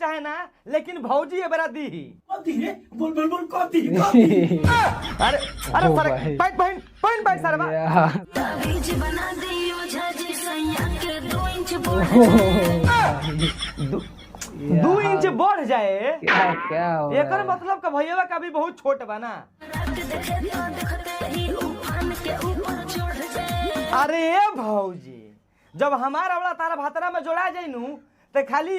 चाहे ना, लेकिन भौजी ये बरा दी ही। बोल बोल बोल कौन दी अरे अरे सर पैंट पहन पहन पैंट सर दो इंच बढ़ जाए क्या हो रहा एकर है? मतलब का भैया का भी बहुत छोट बना। अरे भौजी जब हमारा वाला तारा भातरा में जोड़ा जाइनू तो खाली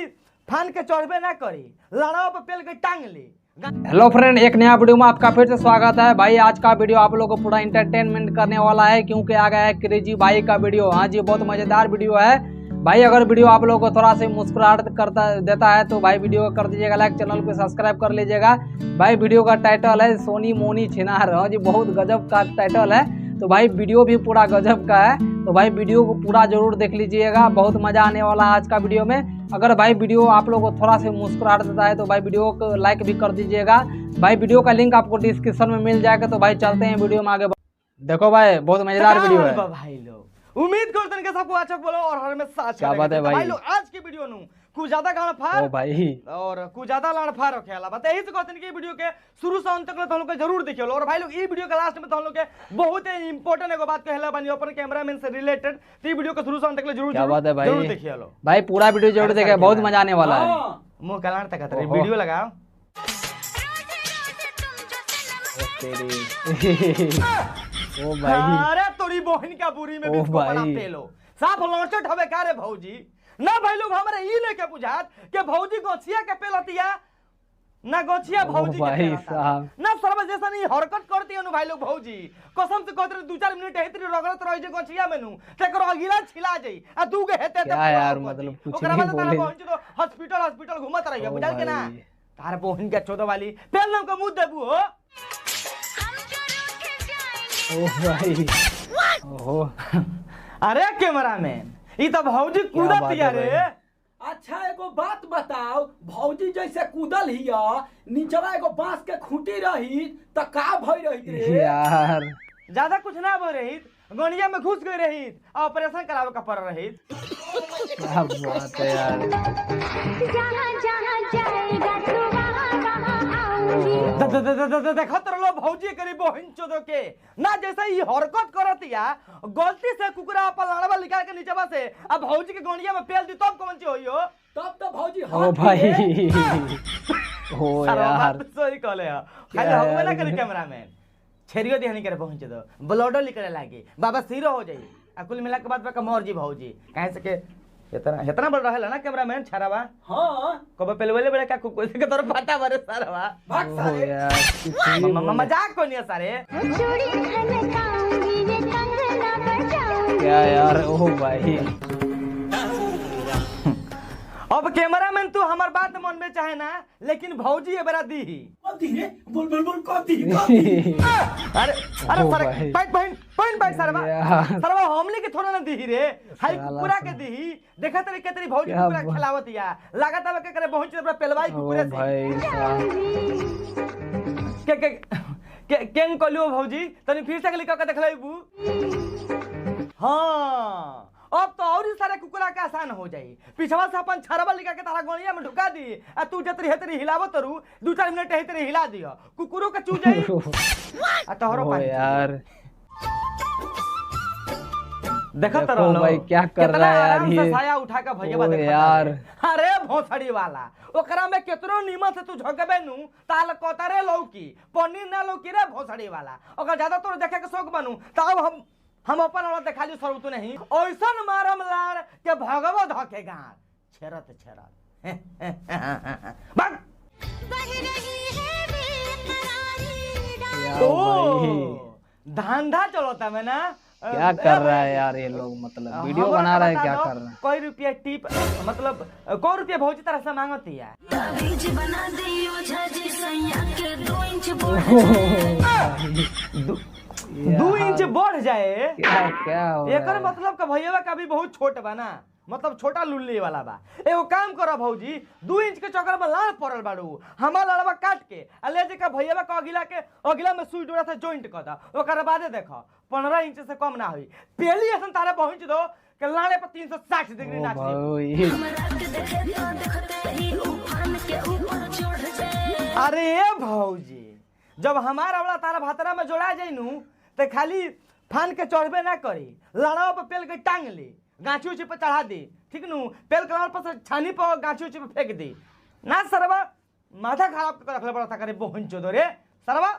फान के चढ़बे ना करी, लड़ाओ पे पेल के टांग ले। हेलो फ्रेंड, एक नया वीडियो में आपका फिर से स्वागत है। भाई आज का वीडियो आप लोगों को पूरा इंटरटेनमेंट करने वाला है, क्योंकि आ गया है क्रेजी भाई का वीडियो। हाँ जी, बहुत मजेदार वीडियो है भाई। अगर वीडियो आप लोगों को थोड़ा सा मुस्कुराहट करता देता है तो भाई वीडियो को कर दीजिएगा लाइक, चैनल को सब्सक्राइब कर लीजिएगा। भाई वीडियो का टाइटल है सोनी मोनी छिनार। हाँ जी, बहुत गजब का टाइटल है, तो भाई वीडियो भी पूरा गजब का है। तो भाई वीडियो को पूरा जरूर देख लीजिएगा, बहुत मजा आने वाला है आज का वीडियो में। अगर भाई वीडियो आप लोगों को थोड़ा सा मुस्कुराहट देता है तो भाई वीडियो को लाइक भी कर दीजिएगा। भाई वीडियो का लिंक आपको डिस्क्रिप्शन में मिल जाएगा। तो भाई चलते हैं वीडियो में आगे। देखो भाई बहुत मजेदार वीडियो है भाई लोग। उम्मीद करते हैं कि सबको अच्छा बोलो और हर में साथ क्या बात है भाई लोग। आज की वीडियो नु कुछ ज्यादा गाना फार ओ भाई और कुछ ज्यादा लाड़ फार खेला बात यही से कहते हैं कि वीडियो के शुरू से अंत तक तो हम लोग जरूर देखियो। और भाई लोग ये वीडियो के लास्ट में तो हम लोग के बहुत ही इंपॉर्टेंट एगो बात कहला बनी अपन कैमरामैन से रिलेटेड। तो ये वीडियो के शुरू से अंत तक जरूर क्या बात है भाई, जरूर देखिए लो भाई पूरा वीडियो जरूर देखे, बहुत मजा आने वाला है। मुंह कलाण तक करे वीडियो लगाओ। ओ भाई अरे तोरी बहन का बुरी में भी इसको बड़ा पेलो साफ लौचट हवे का रे भौजी ना। भाई लोग हमारे ई लेके बुझात के भौजी गोछिया के पेलतिया ना, गोछिया भौजी के पेलता ना। सर्व जैसा नहीं हरकत करती है भाई लोग। भौजी कसम से कहते 2-4 मिनट हेतरी रगड़त रह जे गोछिया में नु तेकर अगिला छिला जाई आ दू के हेते क्या यार, मतलब कुछ नहीं बोले। तो हॉस्पिटल घुमत रहिए बुझल के ना। तार बहन के चोदो वाली पेल नाम का मुंह देबू हो। ओ भाई ओहो अरे कैमरामैन ई तो भौजी कूदत या रे। अच्छा एगो बात बताओ, भौजी जैसे कूदल हिया नीचवा एगो बांस के खूंटी रही त का भई रही रे यार? ज्यादा कुछ ना बोल रही, गणिया में घुस गई रही, ऑपरेशन करावे का पड़ रही। क्या बात है यार। देखत रहो भौजी करी बहन चोदो के ना जैसे ही हरकत करतिया गलती से कुकुरा अपन लाड़वा निकाल के नीचेवा से अब भौजी के गणिया में पेल दी तब कौन ची होइयो? तब तो भौजी ओ भाई ओ यार सही कहले है। खाली होवे ना करी कैमरामैन छेरियो दिहनी करे पहुंचे दो ब्लडो निकले लागी बाबा सिरो हो जाई आ कुल मिला के बाद मर जी भौजी कहे से के इतना बड़ रहेला ना कैमरामैन छरावा। हां कब पेलवेले बड़े का कुकुर के तोर पता बारे सारवा भाग सारे यार। मजाक को नहीं सारे क्या यार ओ भाई। अब कैमरामैन तू हमार बात मन में चाहे ना, लेकिन भौजी ये बरा दी ही। बोल बोल बोल कौन दी अरे अरे सर पैंट पहन पैंट सरवा हमले के थोड़ा ना दी ही रे हाई कुकुरा के दी ही। देखा तेरे के तेरी भौजी कुकुरा खिलावत या लागत अब के करे पहुंच पूरा पेलवाई कुकुरे से भाई के केन कलियो भौजी तनी फिर से लिख के देखलैबू। हां अब तो और ही सारे कुकुरा के आसान हो जाई। पिछवा से अपन छरवा लिखा के तारा गणिया में ढुका दी आ तू जतरी हेतरी हिलावत तरू 2-4 मिनट हेतरी हिला दियो कुकुरो के चू जाई आ तोहरो पानी यार। देखत रहो भाई क्या कर रहा है यार ये साया उठा के भैया देखत यार। अरे भोसड़ी वाला ओकरा में केतरो नीमन से तू झोकबे नु ताल कोतरे लौकी पनीर ना लौकी रे भोसड़ी वाला। ओकर ज्यादा तोर देखे के शौक बनू त हम अपन वाला देखा ली सरउतु नहीं ऐसन मारम लाड़ के भगवो धके गार छेरत बस धंधा चलोता में ना। क्या कर रहा है यार ये लोग, मतलब वीडियो बना रहा है क्या कर रहा है? कोई रुपया टिप मतलब को रुपया भौजी तरह से मांगती है। 2 इंच बढ़ जाए क्या हो रहा एकर है? मतलब का भैया का भी बहुत छोट बा ना, मतलब छोटा लुल्ली वाला बा। एगो काम करो भौजी 2 इंच के चक्कर में लाड़ पड़ल बाड़ू हमार लड़वा काट के ले जे का भैया का अगिला में सुई डोरा से जॉइंट कर दा ओकर बादे देखो 15 इंच से कम ना होई। पहली ऐसा तारे पहुंच दो कि लाड़े पर 360 डिग्री नाच अरे भौजी जब हमारा वाला तारा भातरा में जोड़ा जाइनू तो खाली फान के चढ़बे ना करी, लड़ाओ पर पेल के टांग ले, गाछी उछी पर चढ़ा दे, ठीक नू, पेल कलर पर से छानी पर गाछी उछी पर फेंक दे ना सरवा, माथा खराब कर रखले बड़ा करे बोहन चोदो रे सरवा।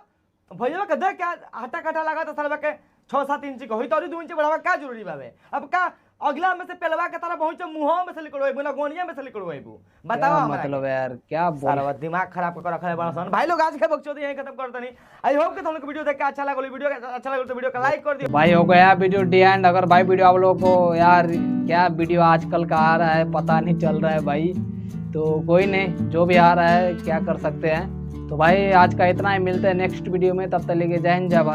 भैया के देख क्या आटा काटा लगा तो सरवा के 6-7 इंच के होई तो 2 इंच बढ़ावा का जरूरी बाबे। अब का अगला में से पेलवा के तारा पहुंच मुंह में से लिकड़वाइबू ना गोनिया में से लिकड़वाइबू, बताओ हमरा मतलब यार क्या सारा दिमाग खराब कर रखले बड़ा सन। भाई लोग आज के बकचोदी यहीं खत्म करते नहीं। आई होप कि तुम लोग वीडियो देख के अच्छा लगा, वीडियो अच्छा लगा तो वीडियो को लाइक कर दियो। भाई हो गया वीडियो डी एंड। अगर भाई वीडियो आप लोगों को यार क्या वीडियो आजकल का आ रहा है पता नहीं चल रहा है भाई, तो कोई नहीं, जो भी आ रहा है क्या कर सकते हैं। तो भाई आज का इतना ही, मिलते हैं नेक्स्ट वीडियो में, तब तक लेके जय हिंद जय भारत।